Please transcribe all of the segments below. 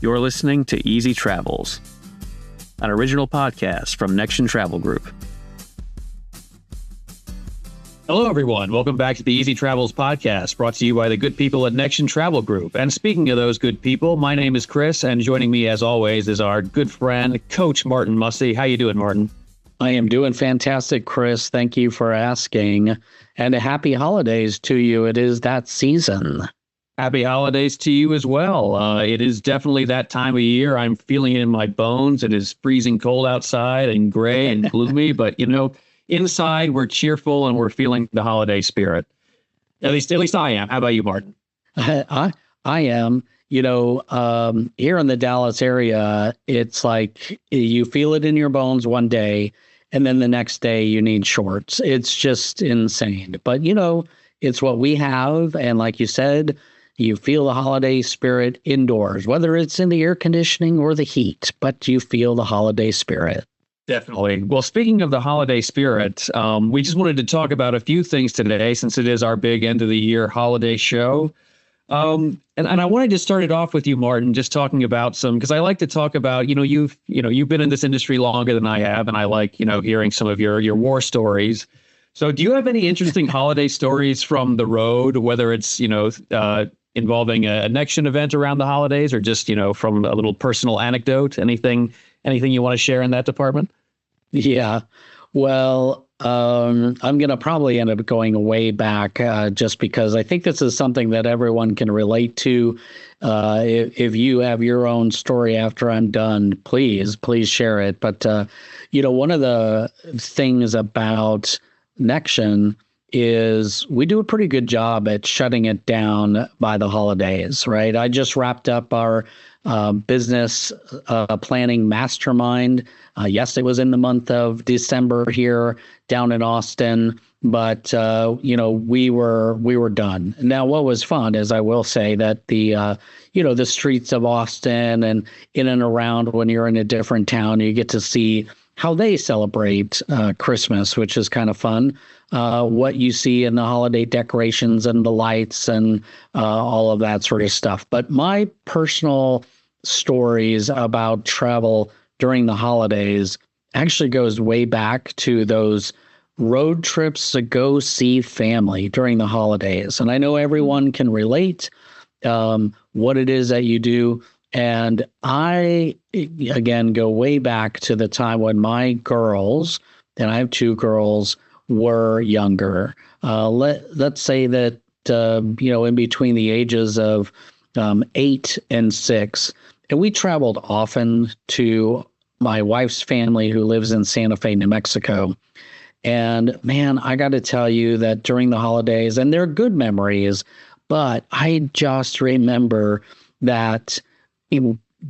You're listening to Easy Travels, an original podcast from Next Travel Group. Hello, everyone. Welcome back to the Easy Travels podcast, brought to you by the good people at Next Travel Group. And speaking of those good people, my name is Chris, and joining me, as always, is our good friend, Coach Martin Mussey. How you doing, Martin? I am doing fantastic, Chris. Thank you for asking. And happy holidays to you. It is that season. Happy holidays to you as well. It is definitely that time of year. I'm feeling it in my bones. It is freezing cold outside and gray and gloomy, but inside we're cheerful and we're feeling the holiday spirit. At least I am. How about you, Martin? I am. Here in the Dallas area, it's like you feel it in your bones one day, and then the next day you need shorts. It's just insane. But, it's what we have. And like you said, you feel the holiday spirit indoors, whether it's in the air conditioning or the heat, but you feel the holiday spirit. Definitely. Well, speaking of the holiday spirit, we just wanted to talk about a few things today, since it is our big end of the year holiday show. And I wanted to start it off with you, Martin, just talking about because I like to talk about, you've been in this industry longer than I have, and I like, hearing some of your war stories. So do you have any interesting holiday stories from the road, whether it's, involving a Nexion event around the holidays, or just, from a little personal anecdote? Anything you want to share in that department? Yeah. Well, I'm going to probably end up going way back just because I think this is something that everyone can relate to. If you have your own story after I'm done, please share it. But, one of the things about Nexion is we do a pretty good job at shutting it down by the holidays, right? I just wrapped up our business planning mastermind. Yes, it was in the month of December here down in Austin, but we were done. Now, what was fun is I will say that the streets of Austin and in and around, when you're in a different town, you get to see how they celebrate Christmas, which is kind of fun. What you see in the holiday decorations and the lights and all of that sort of stuff. But my personal stories about travel during the holidays actually goes way back to those road trips to go see family during the holidays. And I know everyone can relate what it is that you do. And I, again, go way back to the time when my girls, and I have two girls, were younger. Let's say that, in between the ages of 8 and 6. And we traveled often to my wife's family who lives in Santa Fe, New Mexico. And man, I got to tell you that during the holidays, and they're good memories, but I just remember that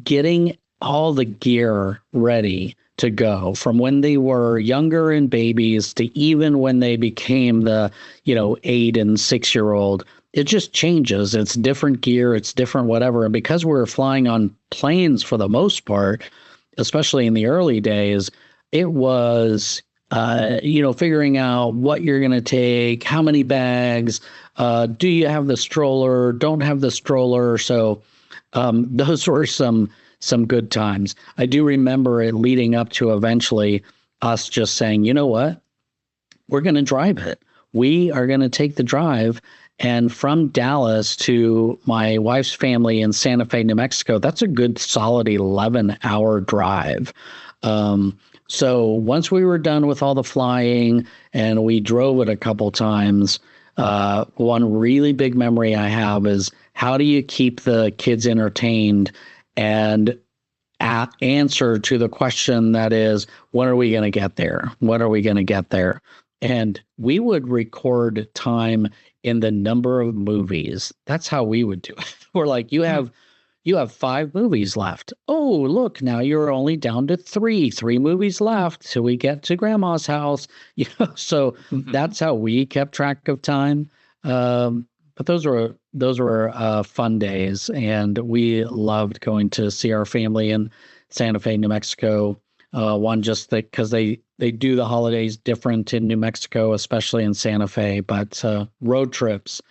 getting all the gear ready to go from when they were younger and babies to even when they became the, 8 and 6-year-old, it just changes. It's different gear. It's different whatever. And because we're flying on planes for the most part, especially in the early days, it was, figuring out what you're going to take, how many bags, do you have the stroller, don't have the stroller. So those were some good times. I do remember it leading up to eventually us just saying, you know what, we're going to drive it. We are going to take the drive. And from Dallas to my wife's family in Santa Fe, New Mexico, that's a good solid 11-hour drive. So once we were done with all the flying and we drove it a couple times, one really big memory I have is, how do you keep the kids entertained and answer to the question that is, when are we going to get there? When are we going to get there? And we would record time in the number of movies. That's how we would do it. We're like, you have 5 movies left. Oh, look, now you're only down to 3 movies left till we get to grandma's house. So that's how we kept track of time. But those were fun days, and we loved going to see our family in Santa Fe, New Mexico. One, just because they do the holidays different in New Mexico, especially in Santa Fe. But road trips,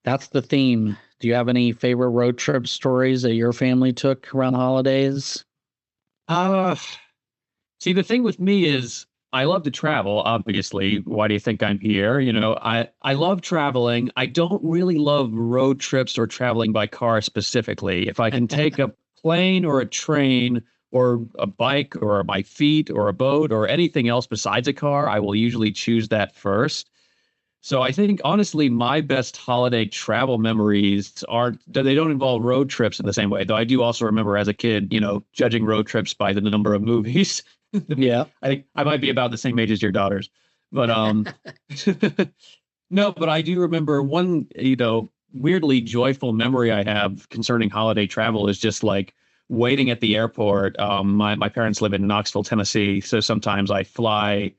that's the theme Do you have any favorite road trip stories that your family took around holidays? Uh, See, the thing with me is I love to travel, obviously. Why do you think I'm here? I love traveling. I don't really love road trips or traveling by car specifically. If I can take a plane or a train or a bike or my feet or a boat or anything else besides a car, I will usually choose that first. So I think honestly, my best holiday travel memories they don't involve road trips in the same way, though I do also remember as a kid, judging road trips by the number of movies. Yeah. I think I might be about the same age as your daughters. But no, but I do remember one, weirdly joyful memory I have concerning holiday travel is just like waiting at the airport. My parents live in Knoxville, Tennessee, so sometimes I fly.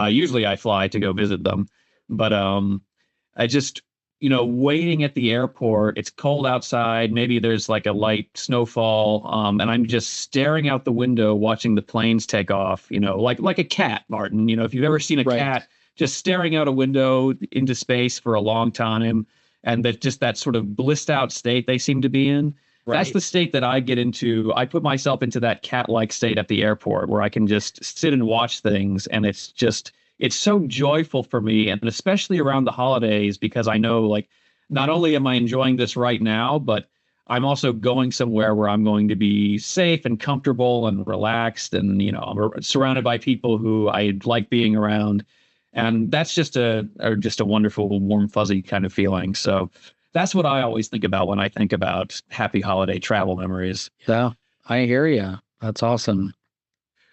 Usually I fly to go visit them, but I just waiting at the airport. It's cold outside. Maybe there's like a light snowfall, and I'm just staring out the window, watching the planes take off. Like a cat, Martin. If you've ever seen a Right. cat just staring out a window into space for a long time, and that sort of blissed out state they seem to be in. That's Right. the state that I get into. I put myself into that cat-like state at the airport where I can just sit and watch things, and it's so joyful for me, and especially around the holidays, because I know, like, not only am I enjoying this right now, but I'm also going somewhere where I'm going to be safe and comfortable and relaxed, and I'm surrounded by people who I like being around, and that's just a wonderful, warm, fuzzy kind of feeling. So that's what I always think about when I think about happy holiday travel memories. Yeah, I hear you. That's awesome.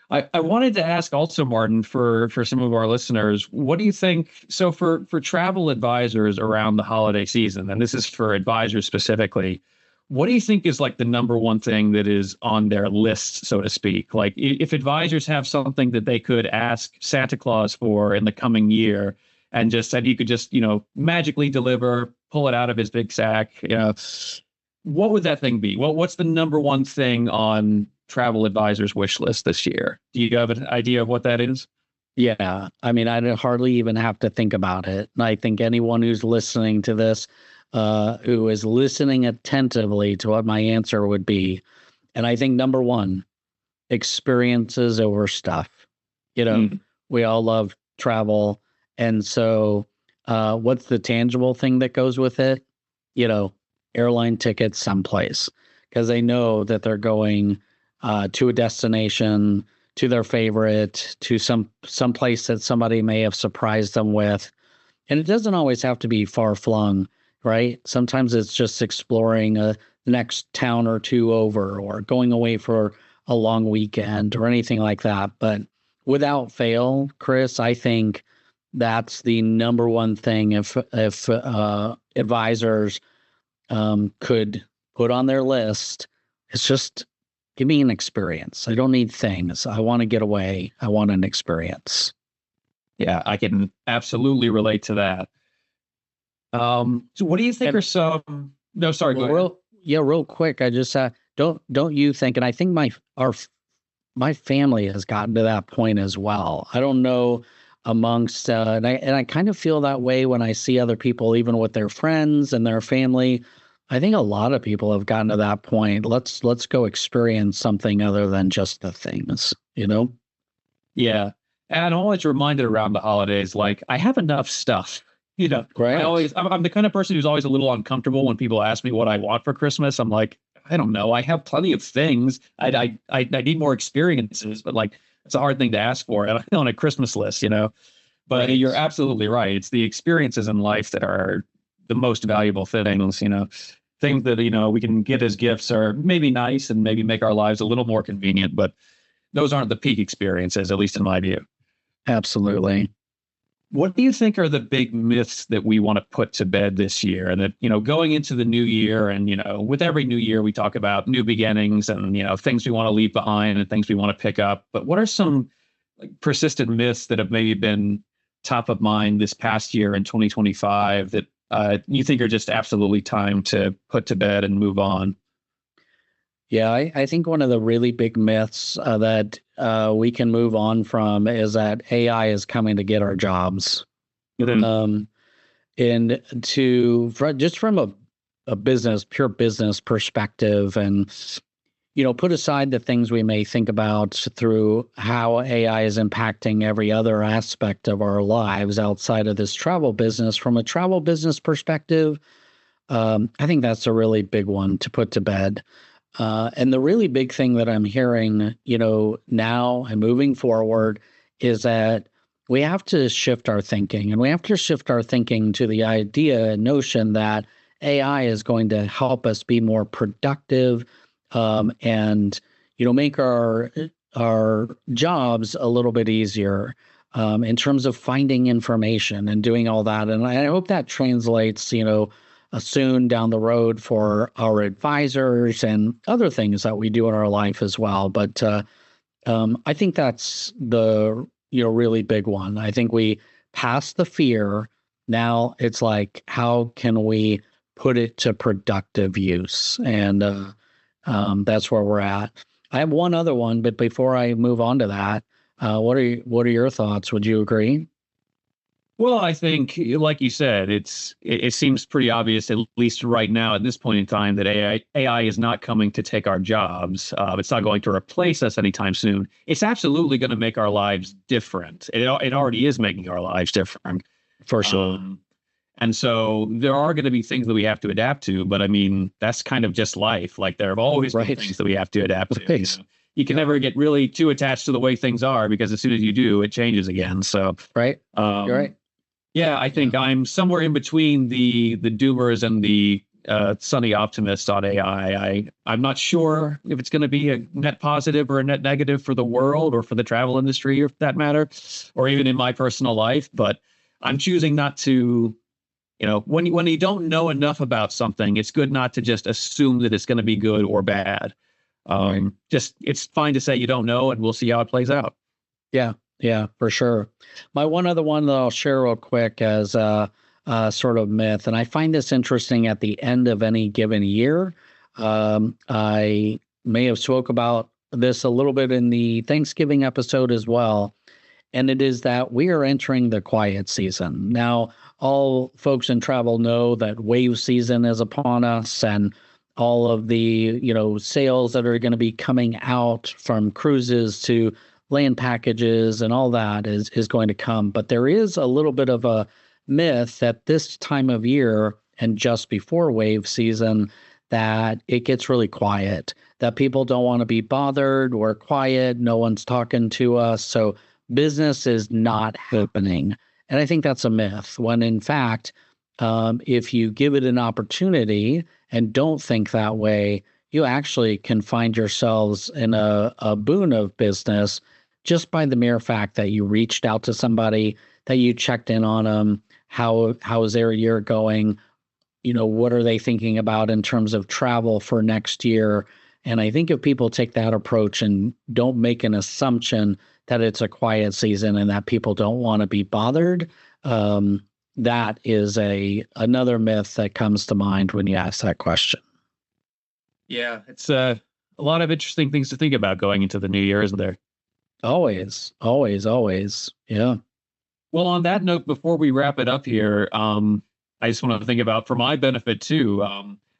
I wanted to ask also, Martin, for some of our listeners, what do you think? So for travel advisors around the holiday season, and this is for advisors specifically, what do you think is like the number one thing that is on their list, so to speak? Like if advisors have something that they could ask Santa Claus for in the coming year and just said he could just, magically deliver, pull it out of his big sack, what would that thing be? What's the number one thing on travel advisors wish list this year? Do you have an idea of what that is? Yeah, I mean, I don't hardly even have to think about it. And I think anyone who's listening to this, who is listening attentively to what my answer would be, and I think number one, experiences over stuff. You know, Mm. we all love travel, and so what's the tangible thing that goes with it? You know, airline tickets someplace because they know that they're going to a destination, to their favorite, to some place that somebody may have surprised them with. And it doesn't always have to be far flung, right? Sometimes it's just exploring the next town or two over, or going away for a long weekend or anything like that. But without fail, Chris, I think that's the number one thing if advisors could put on their list. It's just give me an experience. I don't need things. I want to get away. I want an experience. Yeah, I can absolutely relate to that. So what do you think And are some? No, sorry, go well, ahead. real quick. I just don't you think? And I think my family has gotten to that point as well. I don't know amongst and I kind of feel that way when I see other people, even with their friends and their family. I think a lot of people have gotten to that point. Let's go experience something other than just the things, you know? Yeah, and I'm always reminded around the holidays, like I have enough stuff. Right. I'm the kind of person who's always a little uncomfortable when people ask me what I want for Christmas. I'm like, I don't know. I have plenty of things. I need more experiences, but like it's a hard thing to ask for on a Christmas list. But Right. you're absolutely right. It's the experiences in life that are the most valuable things. Things that, we can get as gifts are maybe nice and maybe make our lives a little more convenient, but those aren't the peak experiences, at least in my view. Absolutely. What do you think are the big myths that we want to put to bed this year? And that, going into the new year and, with every new year, we talk about new beginnings and, things we want to leave behind and things we want to pick up. But what are some like persistent myths that have maybe been top of mind this past year in 2025 that you think are just absolutely time to put to bed and move on? Yeah, I think one of the really big myths that we can move on from is that AI is coming to get our jobs. Mhm. Um, and just from a pure business perspective, and put aside the things we may think about through how AI is impacting every other aspect of our lives outside of this travel business. From a travel business perspective, I think that's a really big one to put to bed. And the really big thing that I'm hearing, now and moving forward is that we have to shift our thinking, and we have to shift our thinking to the idea and notion that AI is going to help us be more productive, and make our jobs a little bit easier, in terms of finding information and doing all that. And I hope that translates, soon down the road for our advisors and other things that we do in our life as well. But I think that's the really big one. I think we passed the fear. Now it's like, how can we put it to productive use? And that's where we're at. I have one other one, but before I move on to that, what are your thoughts? Would you agree? Well, I think, like you said, it seems pretty obvious, at least right now at this point in time, that AI is not coming to take our jobs. It's not going to replace us anytime soon. It's absolutely going to make our lives different. It already is making our lives different. For sure. And so there are going to be things that we have to adapt to, but I mean, that's kind of just life. Like, there have always been things that we have to adapt to. You can never get really too attached to the way things are, because as soon as you do, it changes again. So, right. You're right. Yeah, I think I'm somewhere in between the doomers and the sunny optimists on AI. I'm not sure if it's going to be a net positive or a net negative for the world or for the travel industry, or for that matter, or even in my personal life. But I'm choosing not to. When you don't know enough about something, it's good not to just assume that it's going to be good or bad. Just, it's fine to say you don't know, and we'll see how it plays out. Yeah, for sure. My one other one that I'll share real quick as a sort of myth, and I find this interesting at the end of any given year. I may have spoke about this a little bit in the Thanksgiving episode as well, and it is that we are entering the quiet season. Now, all folks in travel know that wave season is upon us, and all of the, sales that are going to be coming out from cruises to land packages and all that is going to come. But there is a little bit of a myth at this time of year and just before wave season that it gets really quiet, that people don't want to be bothered. We're quiet. No one's talking to us. So business is not happening. And I think that's a myth, when in fact, if you give it an opportunity and don't think that way, you actually can find yourselves in a boon of business just by the mere fact that you reached out to somebody, that you checked in on them. How is their year going? What are they thinking about in terms of travel for next year? And I think if people take that approach and don't make an assumption that it's a quiet season and that people don't want to be bothered, that is another myth that comes to mind when you ask that question. Yeah, it's a lot of interesting things to think about going into the new year, isn't there? Always. Yeah. Well, on that note, before we wrap it up here, I just want to think about, for my benefit too,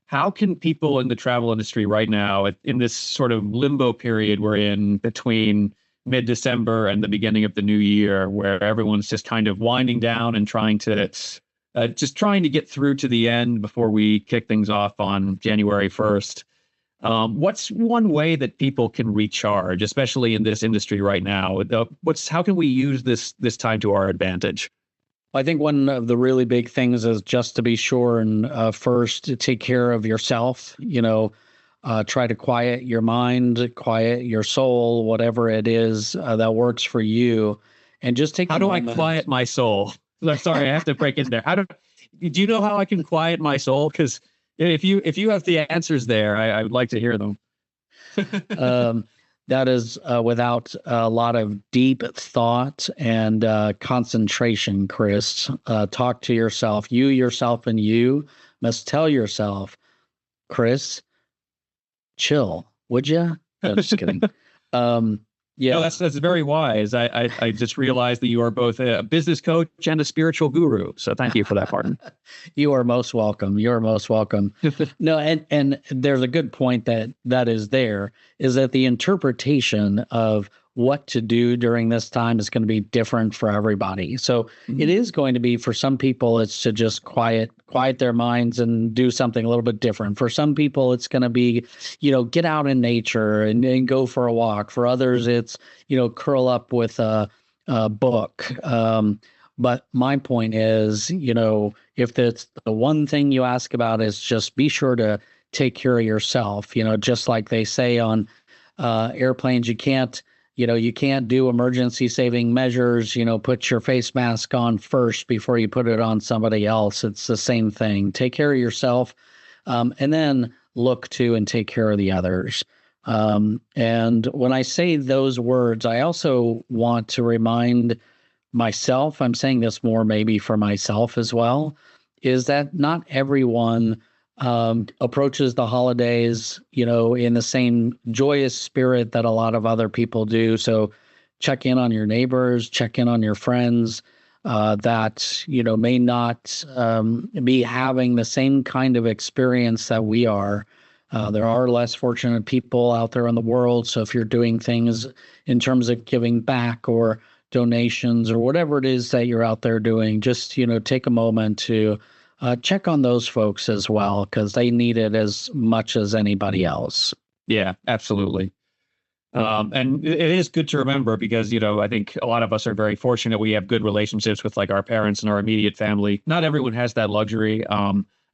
how can people in the travel industry right now, in this sort of limbo period we're in between mid-December and the beginning of the new year, where everyone's just kind of winding down and trying to get through to the end before we kick things off on January 1st. What's one way that people can recharge, especially in this industry right now? How can we use this time to our advantage? I think one of the really big things is just to be sure and first to take care of yourself. Try to quiet your mind, quiet your soul, whatever it is that works for you, and just take. How do I quiet my soul? Sorry, I have to break in there. Do you know how I can quiet my soul? Because if you have the answers there, I would like to hear them. That is without a lot of deep thought and concentration, Chris. Talk to yourself. You, yourself, and you must tell yourself, Chris, chill, would you? No, just kidding. No, Yeah. that's very wise. I just realized that you are both a business coach and a spiritual guru. So thank you for that, Martin. You are most welcome. You're most welcome. No, and there's a good point that is there, is that the interpretation of what to do during this time is going to be different for everybody. So it is going to be, for some people, it's to just quiet their minds and do something a little bit different. For some people, it's going to be, get out in nature and go for a walk. For others, it's, curl up with a book. But my point is, if that's the one thing you ask about, is just be sure to take care of yourself. Just like they say on airplanes, you can't do emergency saving measures. Put your face mask on first before you put it on somebody else. It's the same thing. Take care of yourself, and then look to and take care of the others. And when I say those words, I also want to remind myself, I'm saying this more maybe for myself as well, is that not everyone approaches the holidays, in the same joyous spirit that a lot of other people do. So check in on your neighbors, check in on your friends that, may not be having the same kind of experience that we are. There are less fortunate people out there in the world. So if you're doing things in terms of giving back or donations or whatever it is that you're out there doing, just, take a moment to check on those folks as well, because they need it as much as anybody else. Yeah, absolutely. And it is good to remember because, I think a lot of us are very fortunate. We have good relationships with like our parents and our immediate family. Not everyone has that luxury.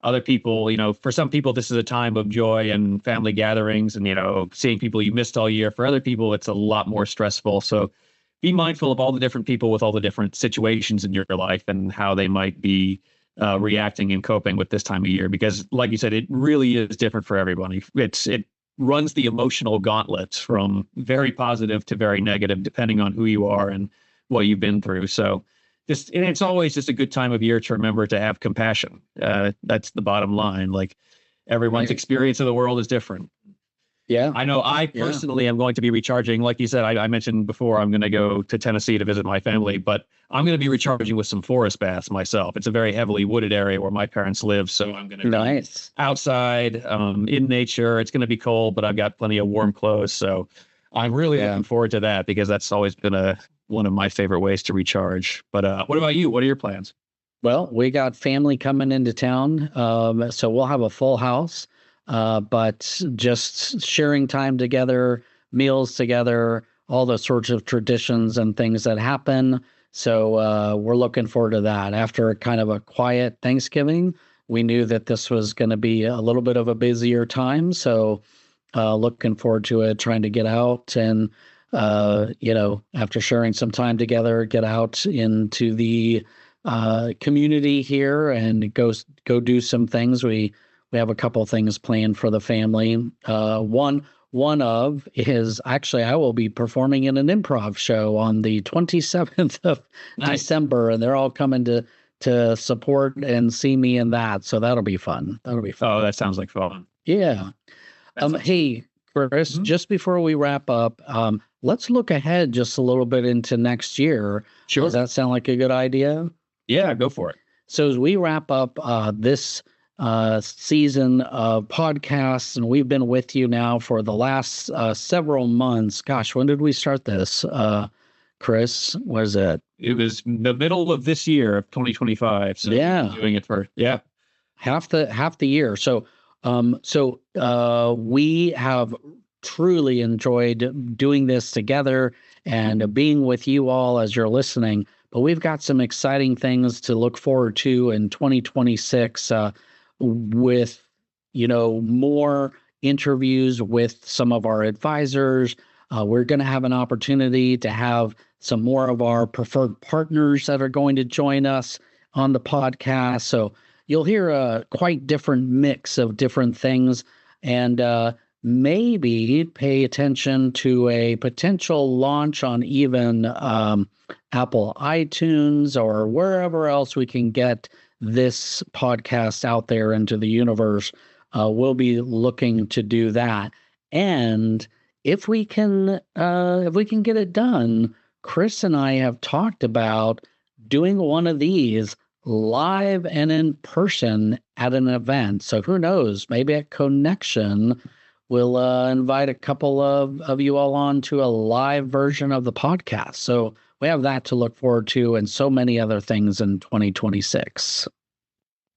Other people, for some people, this is a time of joy and family gatherings and, seeing people you missed all year. For other people, it's a lot more stressful. So be mindful of all the different people with all the different situations in your life and how they might be reacting and coping with this time of year. Because like you said, it really is different for everybody. It runs the emotional gauntlet from very positive to very negative, depending on who you are and what you've been through. So it's always just a good time of year to remember to have compassion. That's the bottom line. Like everyone's experience of the world is different. Yeah. I know I personally am going to be recharging. Like you said, I mentioned before, I'm going to go to Tennessee to visit my family, but I'm going to be recharging with some forest baths myself. It's a very heavily wooded area where my parents live. So I'm going to be outside in nature. It's going to be cold, but I've got plenty of warm clothes. So I'm really looking forward to that because that's always been one of my favorite ways to recharge. But what about you? What are your plans? Well, we got family coming into town. So we'll have a full house. But just sharing time together, meals together, all the sorts of traditions and things that happen. So we're looking forward to that. After kind of a quiet Thanksgiving, we knew that this was going to be a little bit of a busier time. So looking forward to it, trying to get out and, after sharing some time together, get out into the community here and go do some things. We have a couple things planned for the family. One of is actually I will be performing in an improv show on the 27th of December, and they're all coming to support and see me in that. So that'll be fun. Oh, that sounds like fun. Yeah. Hey, Chris, just before we wrap up, let's look ahead just a little bit into next year. Sure. Does that sound like a good idea? Yeah, go for it. So as we wrap up this season of podcasts, and we've been with you now for the last several months. Gosh, when did we start this, Chris? What is it? It was the middle of this year of 2025. So doing it for half the year. So we have truly enjoyed doing this together and being with you all as you're listening. But we've got some exciting things to look forward to in 2026. With, more interviews with some of our advisors. We're going to have an opportunity to have some more of our preferred partners that are going to join us on the podcast. So you'll hear a quite different mix of different things, and maybe pay attention to a potential launch on even Apple iTunes or wherever else we can get this podcast out there into the universe. We'll be looking to do that. And if we can get it done, Chris and I have talked about doing one of these live and in person at an event. So who knows? Maybe at Connection, we'll invite a couple of you all on to a live version of the podcast. So we have that to look forward to, and so many other things in 2026.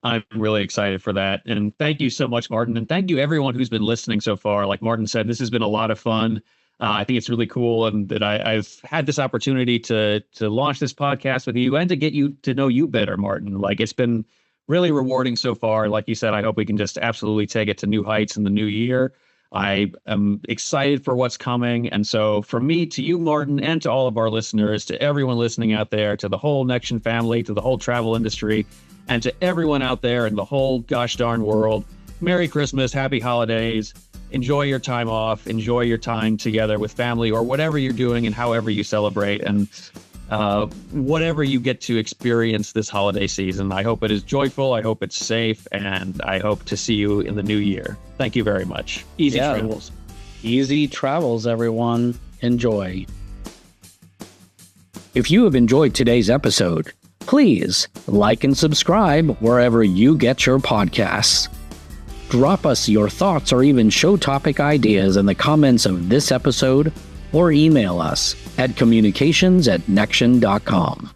I'm really excited for that. And thank you so much, Martin. And thank you everyone who's been listening so far. Like Martin said, this has been a lot of fun. I think it's really cool, and that I've had this opportunity to launch this podcast with you and to get you to know you better, Martin. Like, it's been really rewarding so far. Like you said, I hope we can just absolutely take it to new heights in the new year. I am excited for what's coming. And so from me to you, Martin, and to all of our listeners, to everyone listening out there, to the whole Nexion family, to the whole travel industry, and to everyone out there in the whole gosh darn world, Merry Christmas, Happy Holidays. Enjoy your time off. Enjoy your time together with family, or whatever you're doing and however you celebrate, and whatever you get to experience this holiday season. I hope it is joyful. I hope it's safe, and I hope to see you in the new year. Thank you very much. Easy travels. Easy travels, everyone. Enjoy. If you have enjoyed today's episode, please like and subscribe wherever you get your podcasts. Drop us your thoughts or even show topic ideas in the comments of this episode, or email us at communications@nexion.com.